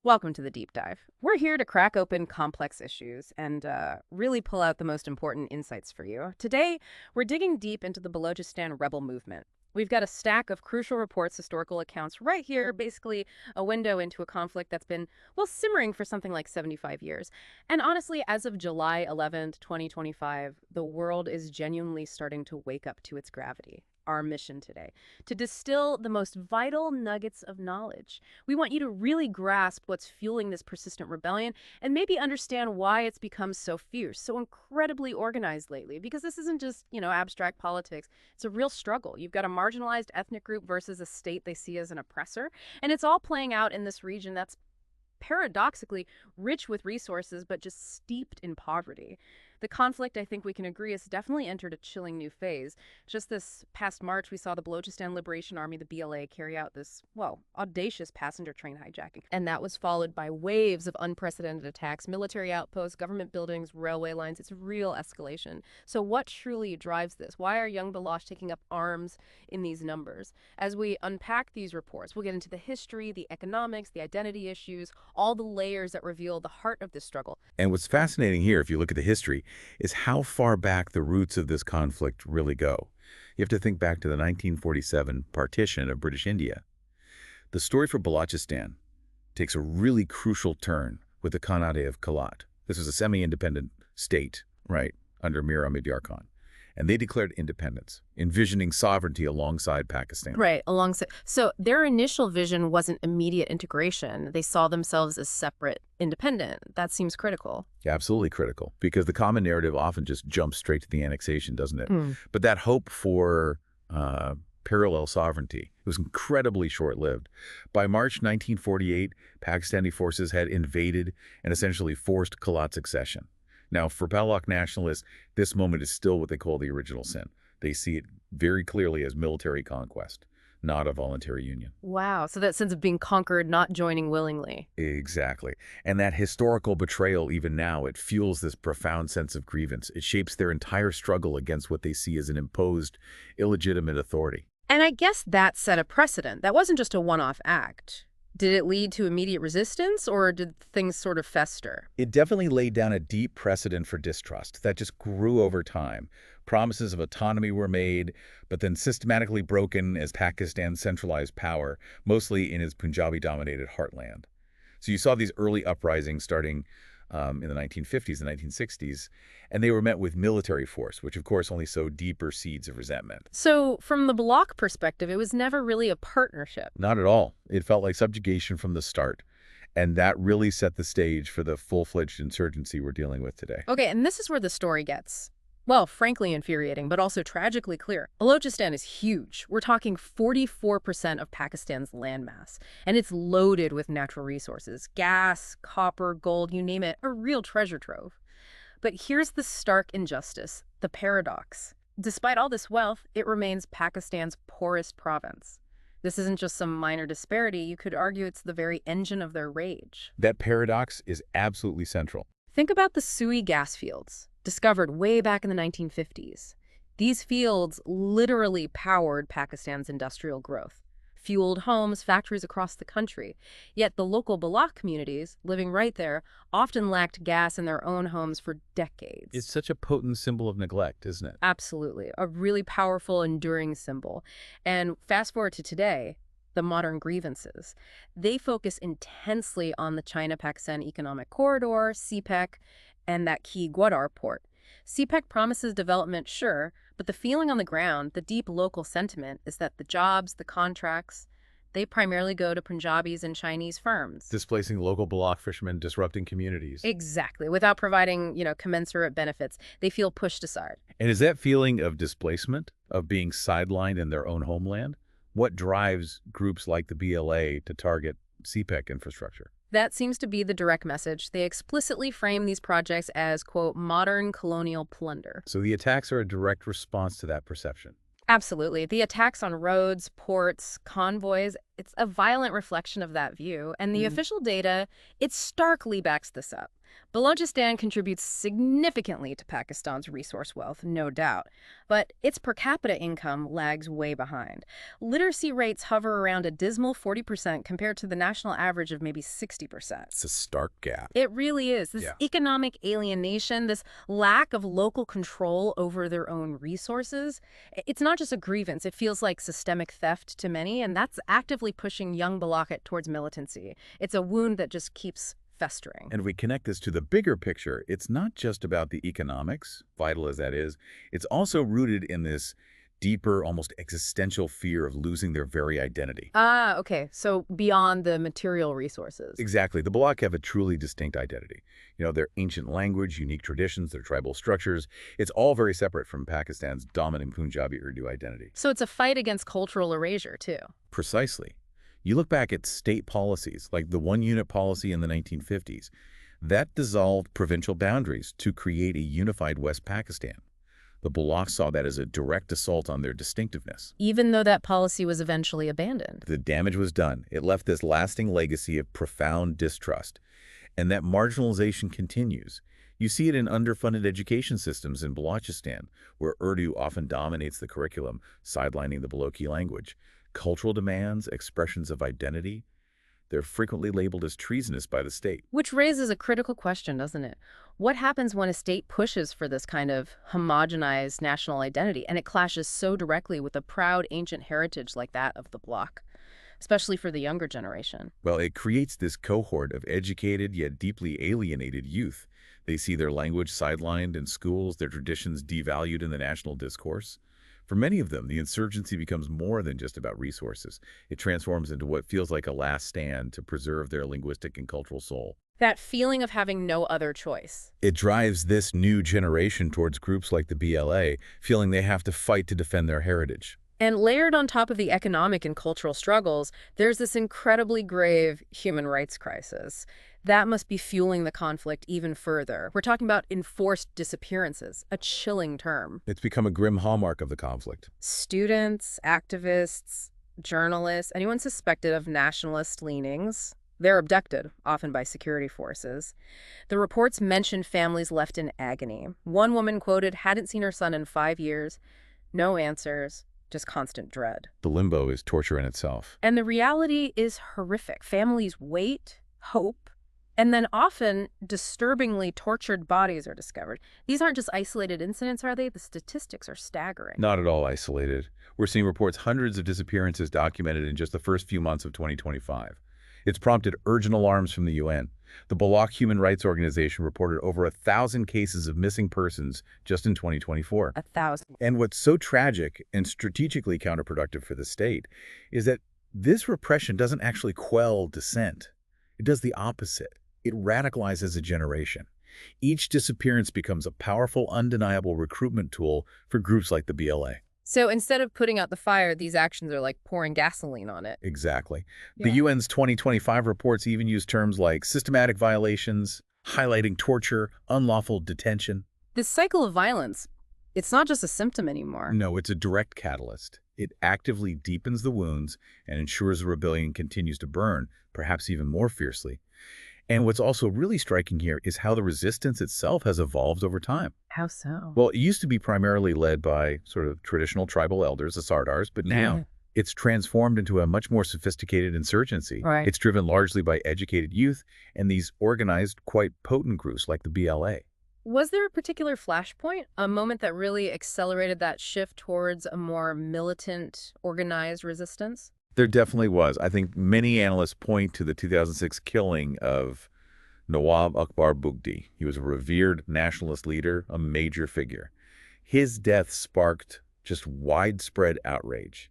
Welcome to the deep dive. We're here to crack open complex issues and really pull out the most important insights for you. Today, we're digging deep into the Balochistan rebel movement. We've got a stack of crucial reports, historical accounts right here, basically a window into a conflict that's been, well, simmering for something like 75 years. And honestly, as of July 11th, 2025, the world is genuinely starting to wake up to its gravity. Our mission today, to distill the most vital nuggets of knowledge. We want you to really grasp what's fueling this persistent rebellion and maybe understand why it's become so fierce, so incredibly organized lately. Because this isn't just, abstract politics. It's a real struggle. You've got a marginalized ethnic group versus a state they see as an oppressor. And it's all playing out in this region that's paradoxically rich with resources, but just steeped in poverty. The conflict, I think we can agree, has definitely entered a chilling new phase. Just this past March, we saw the Balochistan Liberation Army, the BLA, carry out this, well, audacious passenger train hijacking. And that was followed by waves of unprecedented attacks, military outposts, government buildings, railway lines. It's a real escalation. So what truly drives this? Why are young Baloch taking up arms in these numbers? As we unpack these reports, we'll get into the history, the economics, the identity issues, all the layers that reveal the heart of this struggle. And what's fascinating here, if you look at the history, is how far back the roots of this conflict really go. You have to think back to the 1947 partition of British India. The story for Balochistan takes a really crucial turn with the Khanate of Kalat. This was a semi-independent state, right, under Mir Ahmad Yar Khan. And they declared independence, envisioning sovereignty alongside Pakistan. Right, alongside. So their initial vision wasn't immediate integration. They saw themselves as separate, independent. That seems critical. Absolutely critical, because the common narrative often just jumps straight to the annexation, doesn't it? Mm. But that hope for parallel sovereignty was incredibly short-lived. By March 1948, Pakistani forces had invaded and essentially forced Kalat's accession. Now, for Baloch nationalists, this moment is still what they call the original sin. They see it very clearly as military conquest, not a voluntary union. Wow, so that sense of being conquered, not joining willingly. Exactly. And that historical betrayal, even now, it fuels this profound sense of grievance. It shapes their entire struggle against what they see as an imposed, illegitimate authority. And I guess that set a precedent. That wasn't just a one-off act. Did it lead to immediate resistance, or did things sort of fester? It definitely laid down a deep precedent for distrust that just grew over time. Promises of autonomy were made, but then systematically broken as Pakistan centralized power, mostly in its Punjabi-dominated heartland. So you saw these early uprisings starting in the 1950s and 1960s, and they were met with military force, which of course only sowed deeper seeds of resentment. So from the Bloc perspective, it was never really a partnership. Not at all. It felt like subjugation from the start. And that really set the stage for the full-fledged insurgency we're dealing with today. Okay, and this is where the story gets, well, frankly infuriating, but also tragically clear. Balochistan is huge. We're talking 44% of Pakistan's landmass, and it's loaded with natural resources. Gas, copper, gold, you name it, a real treasure trove. But here's the stark injustice, the paradox. Despite all this wealth, it remains Pakistan's poorest province. This isn't just some minor disparity. You could argue it's the very engine of their rage. That paradox is absolutely central. Think about the Sui gas fields, discovered way back in the 1950s. These fields literally powered Pakistan's industrial growth, fueled homes, factories across the country. Yet the local Baloch communities, living right there, often lacked gas in their own homes for decades. It's such a potent symbol of neglect, isn't it? Absolutely. A really powerful, enduring symbol. And fast forward to today, the modern grievances. They focus intensely on the China-Pakistan Economic Corridor, CPEC, and that key Gwadar port. CPEC promises development, sure, but the feeling on the ground, the deep local sentiment, is that the jobs, the contracts, they primarily go to Punjabis and Chinese firms. Displacing local Baloch fishermen, disrupting communities. Exactly. Without providing, commensurate benefits, they feel pushed aside. And is that feeling of displacement, of being sidelined in their own homeland, what drives groups like the BLA to target CPEC infrastructure? That seems to be the direct message. They explicitly frame these projects as, quote, modern colonial plunder. So the attacks are a direct response to that perception. Absolutely. The attacks on roads, ports, convoys, it's a violent reflection of that view. And the official data, it starkly backs this up. Balochistan contributes significantly to Pakistan's resource wealth, no doubt, but its per capita income lags way behind. Literacy rates hover around a dismal 40% compared to the national average of maybe 60%. It's a stark gap. It really is. This Yeah. economic alienation, this lack of local control over their own resources, it's not just a grievance. It feels like systemic theft to many, and that's actively pushing young Balakit towards militancy. It's a wound that just keeps festering. And we connect this to the bigger picture. It's not just about the economics, vital as that is. It's also rooted in this deeper, almost existential fear of losing their very identity. Ah, okay. So beyond the material resources. Exactly. The Balak have a truly distinct identity. Their ancient language, unique traditions, their tribal structures, it's all very separate from Pakistan's dominant Punjabi Urdu identity. So it's a fight against cultural erasure, too. Precisely. You look back at state policies, like the one-unit policy in the 1950s, that dissolved provincial boundaries to create a unified West Pakistan. The Balak saw that as a direct assault on their distinctiveness. Even though that policy was eventually abandoned. The damage was done. It left this lasting legacy of profound distrust. And that marginalization continues. You see it in underfunded education systems in Balochistan, where Urdu often dominates the curriculum, sidelining the Balochi language. Cultural demands, expressions of identity, they're frequently labeled as treasonous by the state. Which raises a critical question, doesn't it? What happens when a state pushes for this kind of homogenized national identity and it clashes so directly with a proud ancient heritage like that of the bloc, especially for the younger generation? Well, it creates this cohort of educated yet deeply alienated youth. They see their language sidelined in schools, their traditions devalued in the national discourse. For many of them, the insurgency becomes more than just about resources. It transforms into what feels like a last stand to preserve their linguistic and cultural soul. That feeling of having no other choice. It drives this new generation towards groups like the BLA, feeling they have to fight to defend their heritage. And layered on top of the economic and cultural struggles, there's this incredibly grave human rights crisis. That must be fueling the conflict even further. We're talking about enforced disappearances, a chilling term. It's become a grim hallmark of the conflict. Students, activists, journalists, anyone suspected of nationalist leanings, they're abducted, often by security forces. The reports mention families left in agony. One woman quoted, hadn't seen her son in 5 years, no answers, just constant dread. The limbo is torture in itself. And the reality is horrific. Families wait, hope, and then often disturbingly tortured bodies are discovered. These aren't just isolated incidents, are they? The statistics are staggering. Not at all isolated. We're seeing reports hundreds of disappearances documented in just the first few months of 2025. It's prompted urgent alarms from the UN. The Balak Human Rights Organization reported over 1,000 cases of missing persons just in 2024. 1,000. And what's so tragic and strategically counterproductive for the state is that this repression doesn't actually quell dissent. It does the opposite. It radicalizes a generation. Each disappearance becomes a powerful, undeniable recruitment tool for groups like the BLA. So instead of putting out the fire, these actions are like pouring gasoline on it. Exactly. Yeah. The UN's 2025 reports even use terms like systematic violations, highlighting torture, unlawful detention. This cycle of violence, it's not just a symptom anymore. No, it's a direct catalyst. It actively deepens the wounds and ensures the rebellion continues to burn, perhaps even more fiercely. And what's also really striking here is how the resistance itself has evolved over time. How so? Well, it used to be primarily led by sort of traditional tribal elders, the Sardars, but now it's transformed into a much more sophisticated insurgency. Right. It's driven largely by educated youth and these organized, quite potent groups like the BLA. Was there a particular flashpoint, a moment that really accelerated that shift towards a more militant, organized resistance? There definitely was. I think many analysts point to the 2006 killing of Nawab Akbar Bugti. He was a revered nationalist leader, a major figure. His death sparked just widespread outrage.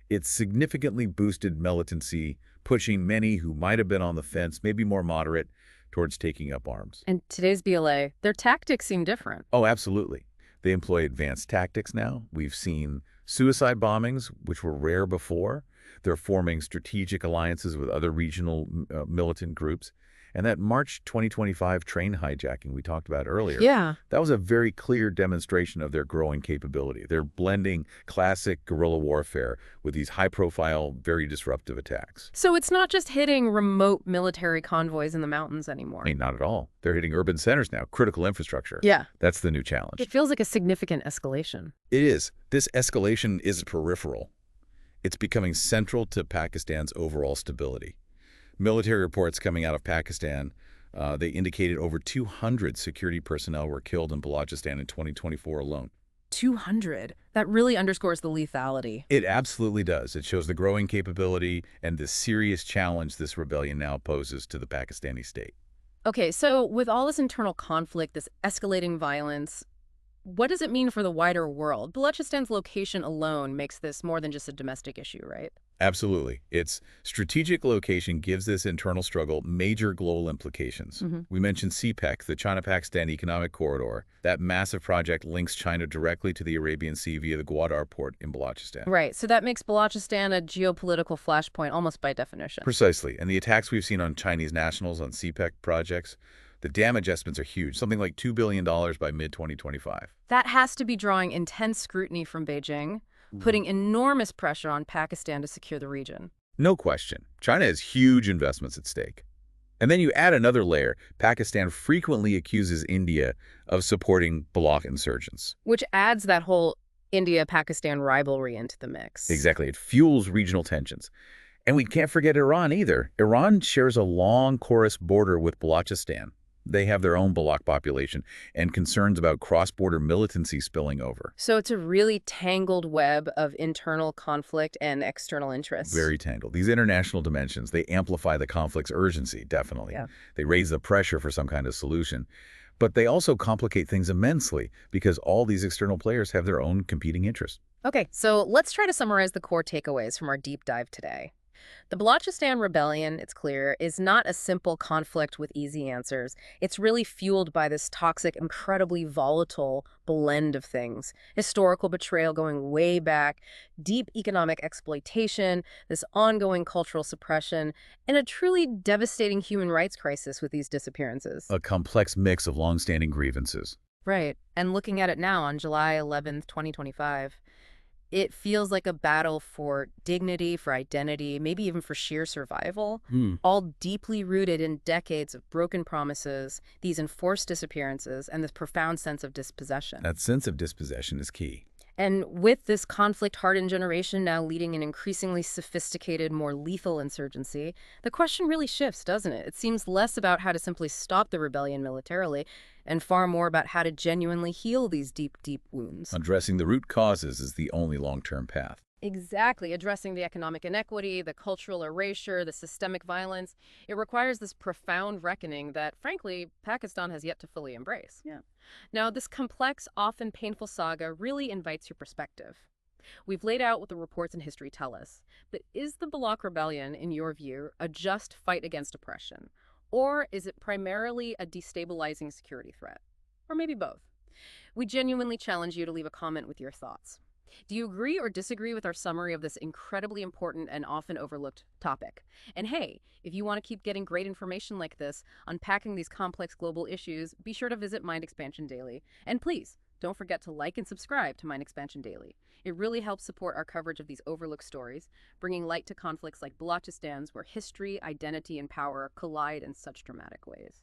It significantly boosted militancy, pushing many who might have been on the fence, maybe more moderate, towards taking up arms. And today's BLA, their tactics seem different. Oh, absolutely. They employ advanced tactics now. We've seen suicide bombings, which were rare before. They're forming strategic alliances with other regional militant groups. And that March 2025 train hijacking we talked about earlier, Yeah. that was a very clear demonstration of their growing capability. They're blending classic guerrilla warfare with these high-profile, very disruptive attacks. So it's not just hitting remote military convoys in the mountains I anymore. mean, not at all. They're hitting urban centers now, critical infrastructure. Yeah. That's the new challenge. It feels like a significant escalation. It is. This escalation is peripheral. It's becoming central to Pakistan's overall stability. Military reports coming out of Pakistan, they indicated over 200 security personnel were killed in Balochistan in 2024 alone. 200. That really underscores the lethality. It absolutely does. It shows the growing capability and the serious challenge this rebellion now poses to the Pakistani state. Okay, so with all this internal conflict, this escalating violence, what does it mean for the wider world? Balochistan's location alone makes this more than just a domestic issue, right? Absolutely. Its strategic location gives this internal struggle major global implications. We mentioned CPEC, the China-Pakistan Economic Corridor. That massive project links China directly to the Arabian Sea via the Gwadar port in Balochistan. Right, so that makes Balochistan a geopolitical flashpoint almost by definition. Precisely. And the attacks we've seen on Chinese nationals on CPEC projects, the damage estimates are huge, something like $2 billion by mid-2025. That has to be drawing intense scrutiny from Beijing, putting enormous pressure on Pakistan to secure the region. No question. China has huge investments at stake. And then you add another layer. Pakistan frequently accuses India of supporting Baloch insurgents. Which adds that whole India-Pakistan rivalry into the mix. Exactly. It fuels regional tensions. And we can't forget Iran either. Iran shares a long porous border with Balochistan. They have their own Baloch population and concerns about cross-border militancy spilling over. So it's a really tangled web of internal conflict and external interests. Very tangled. These international dimensions, they amplify the conflict's urgency, definitely. Yeah. They raise the pressure for some kind of solution. But they also complicate things immensely because all these external players have their own competing interests. Okay, so let's try to summarize the core takeaways from our deep dive today. The Balochistan rebellion, it's clear, is not a simple conflict with easy answers. It's really fueled by this toxic, incredibly volatile blend of things. Historical betrayal going way back, deep economic exploitation, this ongoing cultural suppression, and a truly devastating human rights crisis with these disappearances. A complex mix of long-standing grievances. Right. And looking at it now on July 11th, 2025, it feels like a battle for dignity, for identity, maybe even for sheer survival, all deeply rooted in decades of broken promises, these enforced disappearances, and this profound sense of dispossession. That sense of dispossession is key. And with this conflict-hardened generation now leading an increasingly sophisticated, more lethal insurgency, the question really shifts, doesn't it? It seems less about how to simply stop the rebellion militarily and far more about how to genuinely heal these deep, deep wounds. Addressing the root causes is the only long-term path. Exactly. Addressing the economic inequity, the cultural erasure, the systemic violence. It requires this profound reckoning that, frankly, Pakistan has yet to fully embrace. Yeah. Now, this complex, often painful saga really invites your perspective. We've laid out what the reports and history tell us, but is the Baloch Rebellion, in your view, a just fight against oppression? Or is it primarily a destabilizing security threat? Or maybe both? We genuinely challenge you to leave a comment with your thoughts. Do you agree or disagree with our summary of this incredibly important and often overlooked topic? And hey, if you want to keep getting great information like this, unpacking these complex global issues, be sure to visit Mind Expansion Daily. And please, don't forget to like and subscribe to Mind Expansion Daily. It really helps support our coverage of these overlooked stories, bringing light to conflicts like Balochistan's, where history, identity, and power collide in such dramatic ways.